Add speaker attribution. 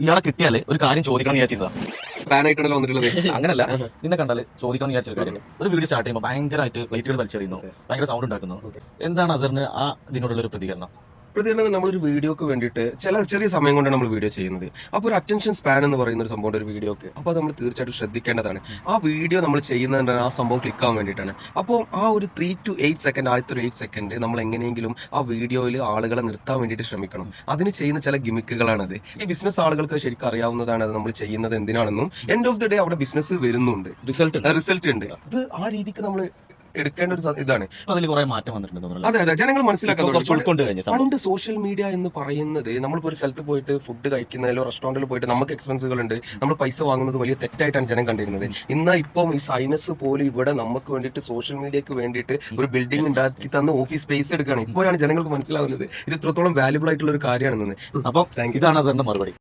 Speaker 1: ഇയാളെ കിട്ടിയാല് ഒരു കാര്യം ചോദിക്കണം വിചാരിച്ചിരുന്നതാ.
Speaker 2: പാനായിട്ടാണല്ലോ വന്നിട്ടുള്ളത്.
Speaker 1: അങ്ങനല്ല, നിന്നെ കണ്ടാല് ചോദിക്കണം വിചാരിച്ച കാര്യം. ഒരു വീഡിയോ സ്റ്റാർട്ട് ചെയ്യുമ്പോൾ ഭയങ്കരമായിട്ട് പ്ലേറ്റുകൾ വലിച്ചെറിയുന്നു, ഭയങ്കര സൗണ്ട് ഉണ്ടാക്കുന്നു. എന്താണ് അസറിന് ആ ഇതിനോടുള്ള ഒരു പ്രതികരണം?
Speaker 2: പ്രതികരണം നമ്മളൊരു വീഡിയോക്ക് വേണ്ടിയിട്ട് ചെറിയ സമയം കൊണ്ടാണ് നമ്മൾ വീഡിയോ ചെയ്യുന്നത്. അപ്പോൾ ഒരു അറ്റൻഷൻ സ്പാൻ എന്ന് പറയുന്ന ഒരു സംഭവം ഒരു വീഡിയോക്ക്, അപ്പോൾ അത് നമ്മൾ തീർച്ചയായിട്ടും ശ്രദ്ധിക്കേണ്ടതാണ്. ആ വീഡിയോ നമ്മൾ ചെയ്യുന്നതിനാണ് ആ സംഭവം ക്ലിക്ക് ആവാൻ വേണ്ടിയിട്ടാണ്. അപ്പോൾ ആ ഒരു 3 to 8 സെക്കൻഡ്, ആദ്യത്തെ ഒരു 8 സെക്കൻഡ് നമ്മൾ എങ്ങനെയെങ്കിലും ആ വീഡിയോയിൽ ആളുകളെ നിർത്താൻ വേണ്ടിയിട്ട് ശ്രമിക്കണം. അതിന് ചെയ്യുന്ന ചില ഗിമിക്കുകളാണത്. ഈ ബിസിനസ് ആളുകൾക്ക് ശരിക്കും അറിയാവുന്നതാണ് അത് നമ്മൾ ചെയ്യുന്നത് എന്തിനാണെന്നും. എൻഡ് ഓഫ് ദി ഡേ അവിടെ ബിസിനസ് വരുന്നുണ്ട്, റിസൾട്ട് ഉണ്ട്. അത് ആ രീതിക്ക് നമ്മൾ എടുക്കേണ്ട ഒരു ഇതാണ്.
Speaker 1: അതിൽ കുറെ മാറ്റം വന്നിട്ടുണ്ട്.
Speaker 2: അതെ, ജനങ്ങൾ മനസ്സിലാക്കാൻ
Speaker 1: ഉൾക്കൊണ്ട് കഴിഞ്ഞു.
Speaker 2: പണ്ട് സോഷ്യൽ മീഡിയ എന്ന് പറയുന്നത് നമ്മളിപ്പോ ഒരു സ്ഥലത്ത് പോയിട്ട് ഫുഡ് കഴിക്കുന്നതിലോ റെസ്റ്റോറന്റിൽ പോയിട്ട് നമുക്ക് എക്സ്പെൻസുകൾ ഉണ്ട്, നമ്മൾ പൈസ വാങ്ങുന്നത് വലിയ തെറ്റായിട്ടാണ് ജനം കണ്ടിരുന്നത്. ഇന്നാ ഇപ്പം ഈ സൈനസ് പോലും ഇവിടെ നമുക്ക് വേണ്ടിയിട്ട് സോഷ്യൽ മീഡിയക്ക് വേണ്ടിയിട്ട് ഒരു ബിൽഡിംഗ് ഉണ്ടാക്കി തന്ന് ഓഫീസ് സ്പേസ് എടുക്കുകയാണ്. ഇപ്പോഴാണ് ജനങ്ങൾക്ക് മനസ്സിലാവുന്നത് ഇത് ഇത്രത്തോളം വാല്യുബിൾ ആയിട്ടുള്ള ഒരു കാര്യമാണെന്ന്.
Speaker 1: അപ്പൊ ഇതാണ് അസറിന്റെ മറുപടി.